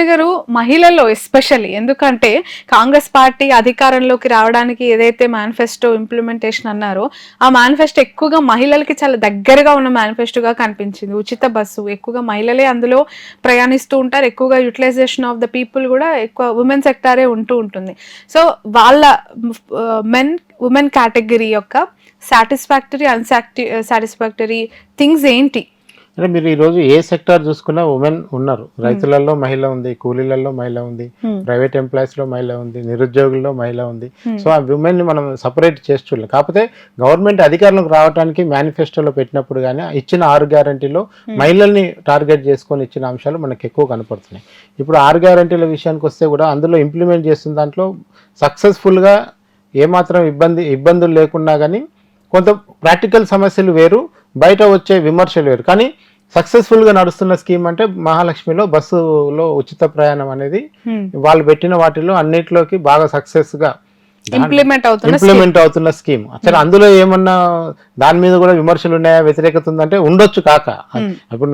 గారు మహిళల్లో ఎస్పెషల్లీ ఎందుకంటే కాంగ్రెస్ పార్టీ అధికారంలోకి రావడానికి ఏదైతే మేనిఫెస్టో ఇంప్లిమెంటేషన్ అన్నారో ఆ మేనిఫెస్టో ఎక్కువగా మహిళలకి చాలా దగ్గరగా ఉన్న మేనిఫెస్టోగా కనిపించింది. ఉచిత బస్సు ఎక్కువగా మహిళలే అందులో ప్రయాణిస్తూ ఉంటారు. ఎక్కువగా యూటిలైజేషన్ ఆఫ్ ద పీపుల్ కూడా ఎక్కువ ఉమెన్ సెక్టారే ఉంటూ ఉంటుంది. సో వాళ్ళ ఉమెన్ కేటగిరీ యొక్క సాటిస్ఫాక్టరీ సాటిస్ఫాక్టరీ థింగ్స్ ఏంటి? అంటే మీరు ఈరోజు ఏ సెక్టార్ చూసుకున్నా ఉమెన్ ఉన్నారు. రైతులలో మహిళ ఉంది, కూలీలలో మహిళ ఉంది, ప్రైవేట్ ఎంప్లాయీస్లో మహిళ ఉంది, నిరుద్యోగుల్లో మహిళ ఉంది. సో ఆ ఉమెన్ని మనం సపరేట్ చేసి చూడలేం. కాకపోతే గవర్నమెంట్ అధికారంలోకి రావడానికి మేనిఫెస్టోలో పెట్టినప్పుడు కానీ ఇచ్చిన 6 గ్యారంటీలో మహిళల్ని టార్గెట్ చేసుకొని ఇచ్చిన అంశాలు మనకు ఎక్కువ కనపడుతున్నాయి. ఇప్పుడు 6 గ్యారంటీల విషయానికి వస్తే కూడా అందులో ఇంప్లిమెంట్ చేస్తున్న దాంట్లో సక్సెస్ఫుల్గా ఏమాత్రం ఇబ్బందులు లేకున్నా కానీ కొంత ప్రాక్టికల్ సమస్యలు వేరు, బయట వచ్చే విమర్శలు వేరు. కానీ సక్సెస్ఫుల్గా నడుస్తున్న స్కీమ్ అంటే మహాలక్ష్మిలో బస్సులో ఉచిత ప్రయాణం అనేది వాళ్ళు పెట్టిన వాటిలో అన్నిటిలోకి బాగా సక్సెస్గా ఇంప్లిమెంట్ అవుతున్న స్కీమ్. అసలు అందులో ఏమన్నా దాని మీద కూడా విమర్శలు ఉన్నాయా, వ్యతిరేకత ఉందంటే ఉండొచ్చు కాక. ఇప్పుడు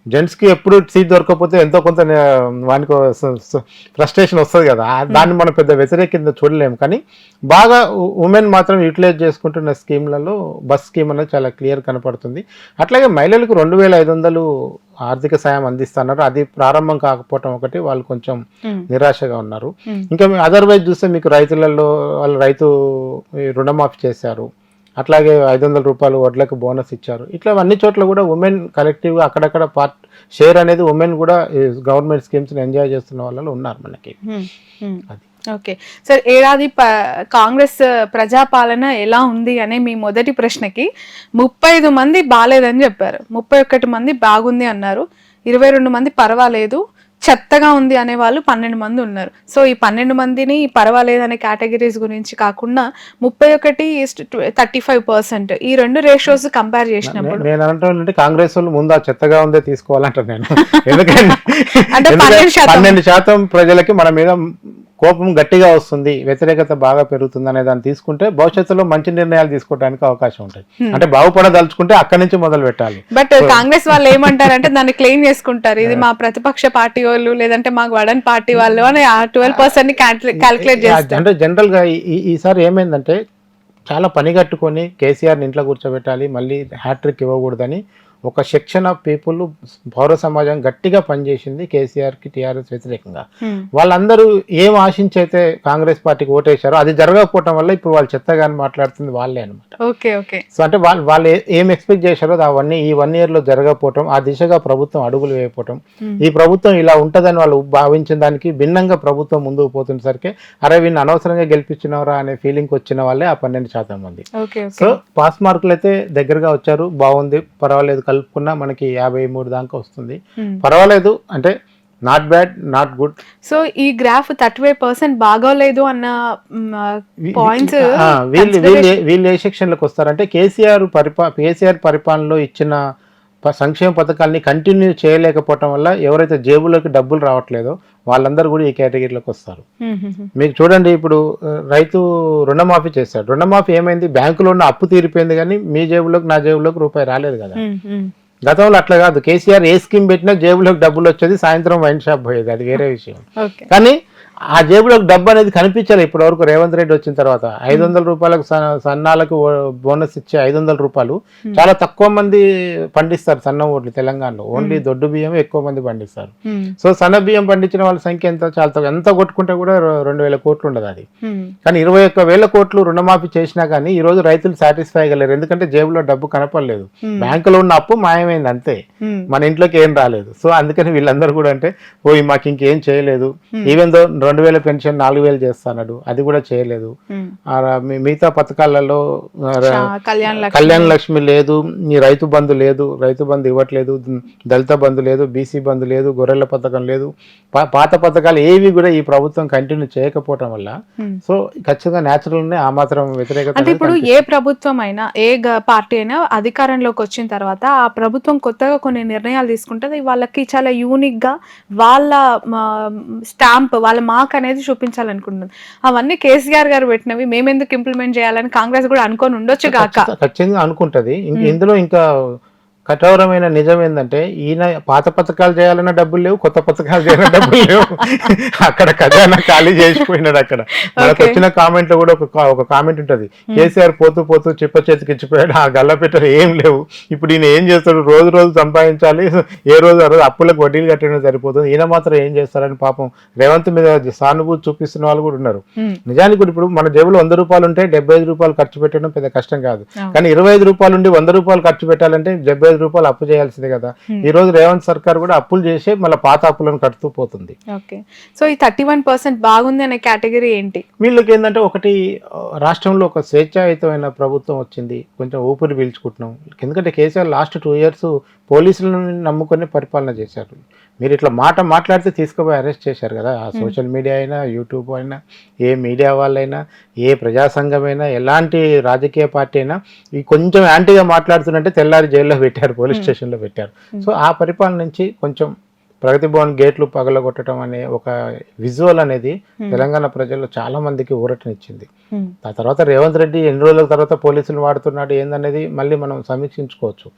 జెంట్స్ కి ఎప్పుడు సీట్ దొరకకపోతే ఎంతో కొంత వానికి ఫ్రస్ట్రేషన్ వస్తుంది కదా, దాన్ని మనం పెద్ద వ్యతిరేకత చూడలేము. కానీ బాగా ఉమెన్ మాత్రం యూటిలైజ్ చేసుకుంటున్న స్కీమ్లలో బస్ స్కీమ్ అనేది చాలా క్లియర్ కనపడుతుంది. అట్లాగే మహిళలకు 2500 ఆర్థిక సాయం అందిస్తున్నారు. అది ప్రారంభం కాకపోవటం ఒకటి, వాళ్ళు కొంచెం నిరాశగా ఉన్నారు. ఇంకా అదర్వైజ్ చూస్తే మీకు రైతులలో వాళ్ళు రైతు రుణమాఫీ చేశారు, అట్లాగే 500 రూపాయలు వడ్లకు బోనస్ ఇచ్చారు. ఇట్లా అన్ని చోట్ల కూడా ఉమెన్ కలెక్టివ్గా అక్కడక్కడ షేర్ అనేది ఉమెన్ కూడా గవర్నమెంట్ స్కీమ్స్ని ఎంజాయ్ చేస్తున్న వాళ్ళు ఉన్నారు మనకి. అది ఓకే సార్, ఏడాది కాంగ్రెస్ ప్రజాపాలన ఎలా ఉంది అనే మీ మొదటి ప్రశ్నకి 35 మంది బాలేదని చెప్పారు, 31 మంది బాగుంది అన్నారు, 22 మంది పర్వాలేదు, చెత్తగా ఉంది అనే వాళ్ళు 12 మంది ఉన్నారు. సో ఈ 12 మందిని పర్వాలేదు అనే కేటగిరీస్ గురించి కాకుండా 31:35% ఈ రెండు రేషియోస్ కంపేర్ చేసినప్పుడు నేను అంటే కాంగ్రెస్ వాళ్ళు ముందు ఆ చెత్తగా ఉందే తీసుకోవాలంట నేను. ఎందుకంటే 12% ప్రజలకి మన మీద కోపం గట్టిగా వస్తుంది, వ్యతిరేకత బాగా పెరుగుతుంది అనే దాన్ని తీసుకుంటే భవిష్యత్తులో మంచి నిర్ణయాలు తీసుకోవడానికి అవకాశం ఉంటుంది. అంటే బాగుపడదలుచుకుంటే అక్కడి నుంచి మొదలు పెట్టాలి. బట్ కాంగ్రెస్ వాళ్ళు ఏమంటారంటే దాన్ని క్లెయిమ్ చేసుకుంటారు, ఇది మా ప్రతిపక్ష పార్టీ వాళ్ళు లేదంటే మాకు వడన్ పార్టీ వాళ్ళు అని ఆ 12% క్యాల్కులేట్ చేస్తారు. అంటే జనరల్ గా ఈసారి ఏమైందంటే చాలా పని కట్టుకొని కేసీఆర్ని ఇంట్లో కూర్చోబెట్టాలి, మళ్ళీ హ్యాట్రిక్ ఇవ్వకూడదని ఒక సెక్షన్ ఆఫ్ పీపుల్ పౌర సమాజం గట్టిగా పనిచేసింది కేసీఆర్కి, టీఆర్ఎస్ వ్యతిరేకంగా. వాళ్ళందరూ ఏం ఆశించి అయితే కాంగ్రెస్ పార్టీకి ఓటేశారో అది జరగకపోవటం వల్ల ఇప్పుడు వాళ్ళు చెత్తగాని మాట్లాడుతుంది వాళ్ళే అనమాట. సో అంటే వాళ్ళు ఏం ఎక్స్పెక్ట్ చేశారో అవన్నీ ఈ 1 year లో జరగకపోవటం, ఆ దిశగా ప్రభుత్వం అడుగులు వేయకపోవటం, ఈ ప్రభుత్వం ఇలా ఉంటుందని వాళ్ళు భావించిన దానికి భిన్నంగా ప్రభుత్వం ముందుకు పోతున్నసరికి అరే వీళ్ళు అనవసరంగా గెలిపించినవరా అనే ఫీలింగ్ వచ్చిన వాళ్ళే ఆ 12% మంది. సో పాస్ మార్కులు అయితే దగ్గరగా వచ్చారు, బాగుంది, పర్వాలేదు, కలుపుకున్నా మనకి 53 దాకా వస్తుంది, పర్వాలేదు, అంటే not bad not good. So ఈ గ్రాఫ్ 35% బాగోలేదు అన్న పాయింట్స్ వీళ్ళు ఏ సెక్షన్ లోకి వస్తారంటే కేసీఆర్ పరిపాలనలో ఇచ్చిన సంక్షేమ పథకాలని కంటిన్యూ చేయలేకపోవటం వల్ల ఎవరైతే జేబులోకి డబ్బులు రావట్లేదో వాళ్ళందరూ కూడా ఈ కేటగిరీలోకి వస్తారు. మీకు చూడండి, ఇప్పుడు రైతు రుణమాఫీ చేశాడు, రుణమాఫీ ఏమైంది, బ్యాంకులో ఉన్న అప్పు తీరిపోయింది కానీ మీ జేబులోకి నా జేబులోకి రూపాయి రాలేదు కదా. గతంలో అట్లా కాదు, కేసీఆర్ ఏ స్కీమ్ పెట్టినా జేబులోకి డబ్బులు వచ్చేది, సాయంత్రం వైన్ షాప్ పోయేది, అది వేరే విషయం. కానీ ఆ జేబులోకి డబ్బు అనేది కనిపించాలి ఇప్పటి వరకు. రేవంత్ రెడ్డి వచ్చిన తర్వాత 500 రూపాయలకు సన్నాలకు బోనస్ ఇచ్చే 500 రూపాయలు చాలా తక్కువ మంది పండిస్తారు సన్న ఓట్లు తెలంగాణలో. ఓన్లీ దొడ్డు బియ్యం ఎక్కువ మంది పండిస్తారు. సో సన్న బియ్యం పండించిన వాళ్ళ సంఖ్య ఎంత, చాలా తక్కువ. ఎంత కొట్టుకుంటే కూడా 2000 కోట్లు ఉండదు అది. కానీ 21,000 కోట్లు రుణమాఫీ చేసినా కానీ ఈ రోజు రైతులు సాటిస్ఫై అయ్యలేరు, ఎందుకంటే జేబులో డబ్బు కనపడలేదు, బ్యాంకులో ఉన్న అప్పు మాయమైంది అంతే, మన ఇంట్లోకి ఏం రాలేదు. సో అందుకని వీళ్ళందరూ కూడా అంటే ఓ మాకు ఇంకేం చేయలేదు, ఈవెన్ దో 2000 పెన్షన్ 4000 చేస్తాడు, అది కూడా చేయలేదు. మిగతా పథకాలలో కళ్యాణ లక్ష్మి లేదు, రైతు బంధు లేదు, రైతు బంధు ఇవ్వట్లేదు, దళిత బంధు లేదు, బీసీ బంధు లేదు, గొర్రెల పథకం లేదు, పాత పథకాలు ఏవి కూడా ఈ ప్రభుత్వం కంటిన్యూ చేయకపోవటం వల్ల సో ఖచ్చితంగా న్యాచురల్ ఆ మాత్రం వ్యతిరేకత. అంటే ఇప్పుడు ఏ ప్రభుత్వం అయినా ఏ పార్టీ అయినా అధికారంలోకి వచ్చిన తర్వాత ఆ ప్రభుత్వం కొత్తగా కొన్ని నిర్ణయాలు తీసుకుంటే వాళ్ళకి చాలా యూనిక్ గా వాళ్ళ స్టాంప్, వాళ్ళ మార్క్ అనేది చూపించాలనుకుంటున్నాను. అవన్నీ కేసీఆర్ గారు పెట్టినవి, మేమెందుకు ఇంప్లిమెంట్ చేయాలని కాంగ్రెస్ కూడా అనుకొని ఉండొచ్చు కాక. ఖచ్చితంగా అనుకుంటది. ఇందులో ఇంకా కఠోరమైన నిజం ఏంటంటే ఈయన పాత పథకాలు చేయాలన్న డబ్బులు లేవు, కొత్త పథకాలు చేయాలన్న డబ్బులు లేవు. అక్కడ ఖజానా ఖాళీ చేసిపోయినాడు. అక్కడ మనకు వచ్చిన కామెంట్ లో కూడా ఒక కామెంట్ ఉంటది, కేసీఆర్ పోతూ పోతూ చిప్ప చేతికి ఇచ్చిపోయాడు, ఆ గల్ల పెట్టలు ఏం లేవు. ఇప్పుడు ఈయన ఏం చేస్తాడు, రోజు రోజు సంపాదించాలి, ఏ రోజు ఆ రోజు అప్పులకు వడ్డీలు కట్టడం సరిపోతుంది, ఈయన మాత్రం ఏం చేస్తారని పాపం రేవంత్ మీద సానుభూతి చూపిస్తున్న వాళ్ళు కూడా ఉన్నారు. నిజానికి ఇప్పుడు మన జేబులో 100 రూపాయలు ఉంటే 75 రూపాయలు ఖర్చు పెట్టడం పెద్ద కష్టం కాదు. కానీ 25 రూపాయలు ఉండి 100 రూపాయలు ఖర్చు పెట్టాలంటే 75 రూపాయలు అప్పు చేయాల్సిందే కదా. ఈ రోజు రేవంత్ సర్కార్ కూడా అప్పులు చేసి మళ్ళీ పాత అప్పులను కడుతూ పోతుంది. ఓకే, సో ఈ 31% బాగుంది అనే కేటగిరీ ఏంటి? వీళ్ళకి ఏంటంటే ఒకటి, రాష్ట్రంలో ఒక స్వేచ్ఛాయుతమైన ప్రభుత్వం వచ్చింది, కొంచెం ఊపిరి పీల్చుకుంటున్నాం. ఎందుకంటే కేసీఆర్ లాస్ట్ 2 years పోలీసులను నమ్ముకొని పరిపాలన చేశారు. మీరు ఇట్లా మాట్లాడితే తీసుకుపోయి అరెస్ట్ చేశారు కదా. ఆ సోషల్ మీడియా అయినా, యూట్యూబ్ అయినా, ఏ మీడియా వాళ్ళైనా, ఏ ప్రజా సంఘమైనా, ఎలాంటి రాజకీయ పార్టీ అయినా ఈ కొంచెం యాంటీగా మాట్లాడుతుంటే తెల్లారి జైల్లో పెట్టారు, పోలీస్ స్టేషన్లో పెట్టారు. సో ఆ పరిపాలన నుంచి కొంచెం ప్రగతి భవన్ గేట్లు పగలగొట్టడం అనే ఒక విజువల్ అనేది తెలంగాణ ప్రజల్లో చాలా మందికి ఊరటనిచ్చింది. ఆ తర్వాత రేవంత్ రెడ్డి ఎన్ని రోజుల తర్వాత పోలీసులు వాడుతున్నాడు ఏందనేది మళ్ళీ మనం సమీక్షించుకోవచ్చు.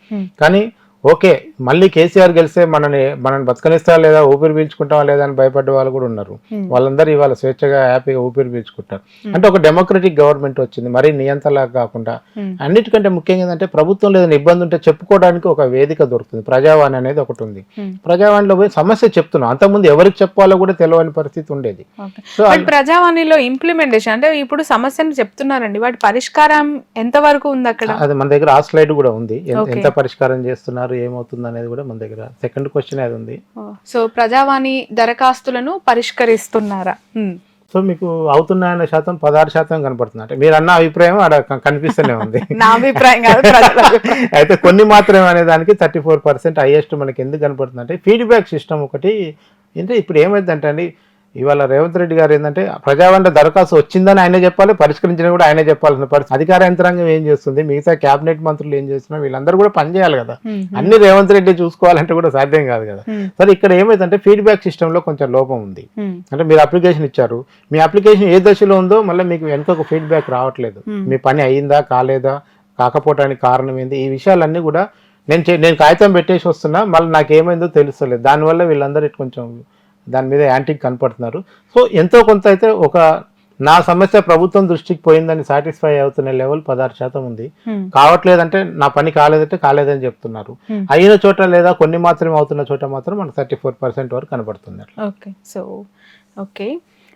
కానీ ఓకే, మళ్ళీ కేసీఆర్ గెలిస్తే మనని బతకనిస్తా లేదా, ఊపిరి పీల్చుకుంటావా లేదా అని భయపడ్డ వాళ్ళు కూడా ఉన్నారు. వాళ్ళందరూ ఇవాళ స్వేచ్ఛగా హ్యాపీగా ఊపిరి పీల్చుకుంటారు. అంటే ఒక డెమోక్రటిక్ గవర్నమెంట్ వచ్చింది, మరీ నియంత్రణలాగా కాకుండా. అన్నిటికంటే ముఖ్యంగా ఏంటంటే ప్రభుత్వం ఏదైనా ఇబ్బంది ఉంటే చెప్పుకోవడానికి ఒక వేదిక దొరుకుతుంది. ప్రజావాణి అనేది ఒకటి ఉంది. ప్రజావాణిలో పోయి సమస్య చెప్తున్నాం. అంతకుముందు ఎవరికి చెప్పాలో కూడా తెలియని పరిస్థితి ఉండేది. సో ప్రజావాణిలో ఇంప్లిమెంటేషన్ అంటే ఇప్పుడు సమస్యను చెప్తున్నారండి, వాటి పరిష్కారం ఎంత వరకు ఉంది అక్కడ? అది మన దగ్గర ఆ స్లైడ్ కూడా ఉంది, ఎంత పరిష్కారం చేస్తున్నారు, ఏమవుతుంది అనేది కూడా మన దగ్గర సెకండ్ క్వశ్చన్ అది ఉంది. సో ప్రజావాణి దరఖాస్తులను పరిష్కరిస్తున్నారా? సో మీకు అవుతున్నాయన్న శాతం 16% కనపడుతుంది. అంటే మీరు అన్న అభిప్రాయం అక్కడ కనిపిస్తూనే ఉంది. నా అభిప్రాయం అయితే కొన్ని మాత్రమే అనే దానికి 34% హైయెస్ట్ మనకి ఎందుకు కనపడుతుంది అంటే ఫీడ్బ్యాక్ సిస్టమ్ ఒకటి. అంటే ఇప్పుడు ఏమైందంటే అండి, ఇవాళ రేవంత్ రెడ్డి గారు ఏంటంటే ప్రజావాణి దరఖాస్తు వచ్చిందని ఆయనే చెప్పాలి, పరిష్కరించిన కూడా ఆయనే చెప్పాల్సిన పరిస్థితి. అధికార యంత్రాంగం ఏం చేస్తుంది, మిగతా కేబినెట్ మంత్రులు ఏం చేస్తున్నారు, వీళ్ళందరూ కూడా పనిచేయాలి కదా. అన్ని రేవంత్ రెడ్డి చూసుకోవాలంటే కూడా సాధ్యం కాదు కదా. సరే, ఇక్కడ ఏమైందంటే ఫీడ్బ్యాక్ సిస్టమ్ లో కొంచెం లోపం ఉంది. అంటే మీరు అప్లికేషన్ ఇచ్చారు, మీ అప్లికేషన్ ఏ దశలో ఉందో మళ్ళీ మీకు వెనక ఒక ఫీడ్బ్యాక్ రావట్లేదు. మీ పని అయ్యిందా కాలేదా, కాకపోవటానికి కారణం ఏంది, ఈ విషయాలన్నీ కూడా నేను కాగితం పెట్టేసి వస్తున్నా, మళ్ళీ నాకేమైందో తెలుస్తలేదు. దానివల్ల వీళ్ళందరూ కొంచెం దాని మీద యాంటీకి కనపడుతున్నారు. సో ఎంతో కొంత అయితే ఒక నా సమస్య ప్రభుత్వం దృష్టికి పోయిందని సాటిస్ఫై అవుతున్న లెవెల్ 16% ఉంది. కావట్లేదంటే నా పని కాలేదంటే కాలేదని చెప్తున్నారు. అయిన చోట లేదా కొన్ని మాత్రమే అవుతున్న చోట మాత్రం మనకు 34% వరకు కనబడుతుంది. ఓకే,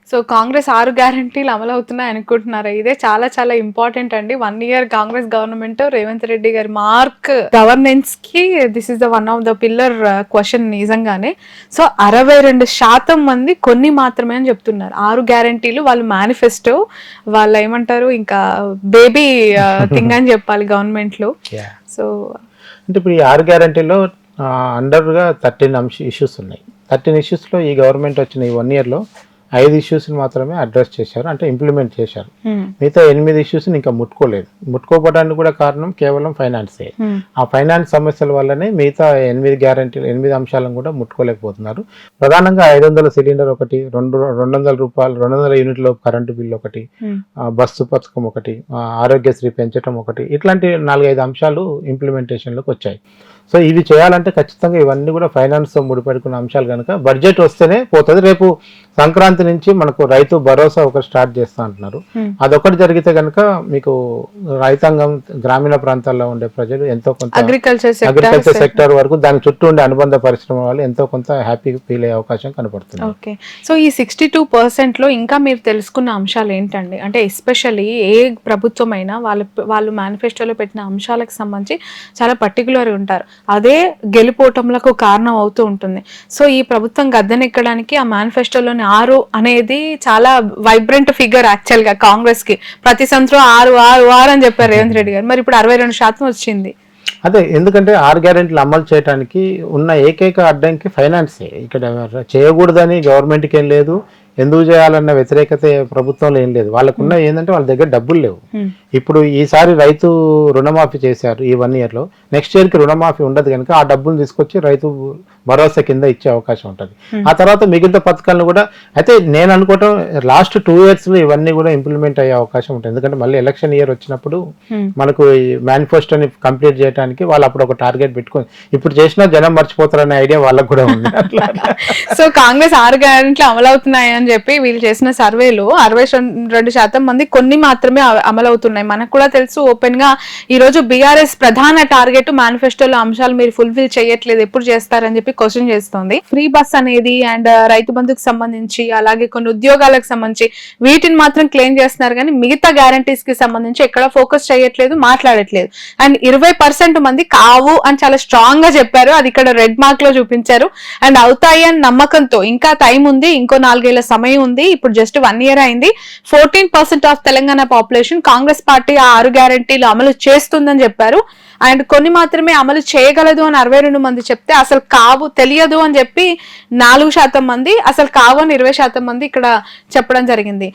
సో కాంగ్రెస్ 6 గ్యారంటీలు అమలు అవుతున్నాయి అనుకుంటున్నారా? ఇదే చాలా చాలా ఇంపార్టెంట్ అండి. 1 year కాంగ్రెస్ గవర్నమెంట్, రేవంత్ రెడ్డి గారి మార్క్ గవర్నెన్స్ కి this is the one of the pillar question నిజంగానే. సో 62% మంది కొన్ని మాత్రమే అని చెప్తున్నారు. 6 గ్యారంటీలు వాళ్ళ మేనిఫెస్టో, వాళ్ళు ఏమంటారు ఇంకా బేబీ థింగ్ అని చెప్పాలి గవర్నమెంట్ లో. సో అంటే ఇప్పుడు ఈ 6 గ్యారంటీలో అండర్ గా 13 ఇష్యూస్ ఉన్నాయి. 13 ఇష్యూస్ లో ఈ గవర్నమెంట్ వచ్చిన ఈ 1 year లో 5 ఇష్యూస్ మాత్రమే అడ్రస్ చేశారు, అంటే ఇంప్లిమెంట్ చేశారు. మిగతా 8 ఇష్యూస్ ఇంకా ముట్టుకోవడానికి కూడా కారణం కేవలం ఫైనాన్సే. ఆ ఫైనాన్స్ సమస్యల వల్లనే మిగతా 8 గ్యారంటీలు 8 అంశాలను కూడా ముట్టుకోలేకపోతున్నారు. ప్రధానంగా 500 సిలిండర్ ఒకటి, 200 రూపాయలు 200 యూనిట్ల కరెంటు బిల్లు ఒకటి, బస్సు పథకం ఒకటి, ఆరోగ్యశ్రీ పెంచడం ఒకటి, ఇట్లాంటి 4-5 అంశాలు ఇంప్లిమెంటేషన్లోకి వచ్చాయి. సో ఇవి చేయాలంటే ఖచ్చితంగా ఇవన్నీ కూడా ఫైనాన్స్తో ముడిపెట్టుకున్న అంశాలు కనుక బడ్జెట్ వస్తేనే పోతుంది. రేపు సంక్రాంతి నుంచి మనకు రైతు భరోసా ఒకటి స్టార్ట్ చేస్తా అంటున్నారు. అదొకటి జరిగితే కనుక మీకు రైతాంగం, గ్రామీణ ప్రాంతాల్లో ఉండే ప్రజలు ఎంతో కొంత అగ్రికల్చర్ సెక్టర్ వరకు దాని చుట్టూ ఉండే అనుబంధ పరిశ్రమ వాళ్ళు ఎంతో కొంత హ్యాపీగా ఫీల్ అయ్యే అవకాశం కనపడుతుంది. ఓకే, సో ఈ 62% లో ఇంకా మీరు తెలుసుకున్న అంశాలు ఏంటండి? అంటే ఎస్పెషల్లీ ఏ ప్రభుత్వం అయినా వాళ్ళు మేనిఫెస్టోలో పెట్టిన అంశాలకు సంబంధించి చాలా పర్టికులర్గా ఉంటారు. అదే గెలిపోవటంలకు కారణం అవుతూ ఉంటుంది. సో ఈ ప్రభుత్వం గద్దెనెక్కడానికి ఆ మేనిఫెస్టోలోని 6 అనేది చాలా వైబ్రెంట్ ఫిగర్ యాక్చువల్ గా కాంగ్రెస్ కి. ప్రతి సంవత్సరం 6 అని చెప్పారు రేవంత్ రెడ్డి గారు, మరి ఇప్పుడు 62% వచ్చింది. అదే, ఎందుకంటే 6 గ్యారెంటీలు అమలు చేయడానికి ఉన్న ఏకైక అడ్డంకి ఫైనాన్సే. ఇక్కడ చేయకూడదని గవర్నమెంట్కి ఏం లేదు, ఎందుకు చేయాలన్న వ్యతిరేకత ప్రభుత్వంలో ఏం లేదు. వాళ్ళకున్న ఏంటంటే వాళ్ళ దగ్గర డబ్బులు లేవు. ఇప్పుడు ఈసారి రైతు రుణమాఫీ చేశారు ఈ 1 year లో, నెక్స్ట్ ఇయర్ కి రుణమాఫీ ఉండదు కనుక ఆ డబ్బులు తీసుకొచ్చి రైతు భరోసా కింద ఇచ్చే అవకాశం ఉంటుంది. ఆ తర్వాత మిగతా పథకాలను కూడా, అయితే నేను అనుకోవటం లాస్ట్ 2 years లో ఇవన్నీ కూడా ఇంప్లిమెంట్ అయ్యే అవకాశం ఉంటుంది. ఎందుకంటే మళ్ళీ ఎలక్షన్ ఇయర్ వచ్చినప్పుడు మనకు ఈ మేనిఫెస్టోని కంప్లీట్ చేయడానికి వాళ్ళు అప్పుడు ఒక టార్గెట్ పెట్టుకొని, ఇప్పుడు చేసినా జనం మర్చిపోతారనే ఐడియా వాళ్ళకు కూడా ఉంది. సో కాంగ్రెస్ 6 గ్యారెంట్లు అమలవుతున్నాయి అని చెప్పి వీళ్ళు చేసిన సర్వేలో 62% మంది కొన్ని మాత్రమే అమలవుతున్నాయి. మనకు కూడా తెలుసు ఓపెన్ గా ఈ రోజు బీఆర్ఎస్ ప్రధాన టార్గెట్ మేనిఫెస్టోలో అంశాలు మీరు ఫుల్ఫిల్ చేయట్లేదు, ఎప్పుడు చేస్తారని చెప్పి క్వశ్చన్ చేస్తోంది. ఫ్రీ బస్ అనేది అండ్ రైతు బంధుకు సంబంధించి అలాగే కొన్ని ఉద్యోగాలకు సంబంధించి వీటిని మాత్రం క్లెయిమ్ చేస్తున్నారు కానీ మిగతా గ్యారంటీస్ కి సంబంధించి ఎక్కడ ఫోకస్ చేయట్లేదు, మాట్లాడట్లేదు. అండ్ 20% మంది కావు అని చాలా స్ట్రాంగ్ గా చెప్పారు, అది ఇక్కడ రెడ్ మార్క్ లో చూపించారు. అండ్ అవుతాయి అని నమ్మకంతో ఇంకా టైం ఉంది, ఇంకో 4 ఏళ్ల సమయం ఉంది, ఇప్పుడు జస్ట్ 1 year అయింది. 14% of Telangana population Congress party ఆ 6 గ్యారంటీలు అమలు చేస్తుందని చెప్పారు. అండ్ కొన్ని మాత్రమే అమలు చేయగలదు అని 62 మంది చెప్తే అసలు కావు తెలియదు అని చెప్పి 4% మంది, అసలు కావు అని 20% మంది ఇక్కడ చెప్పడం జరిగింది.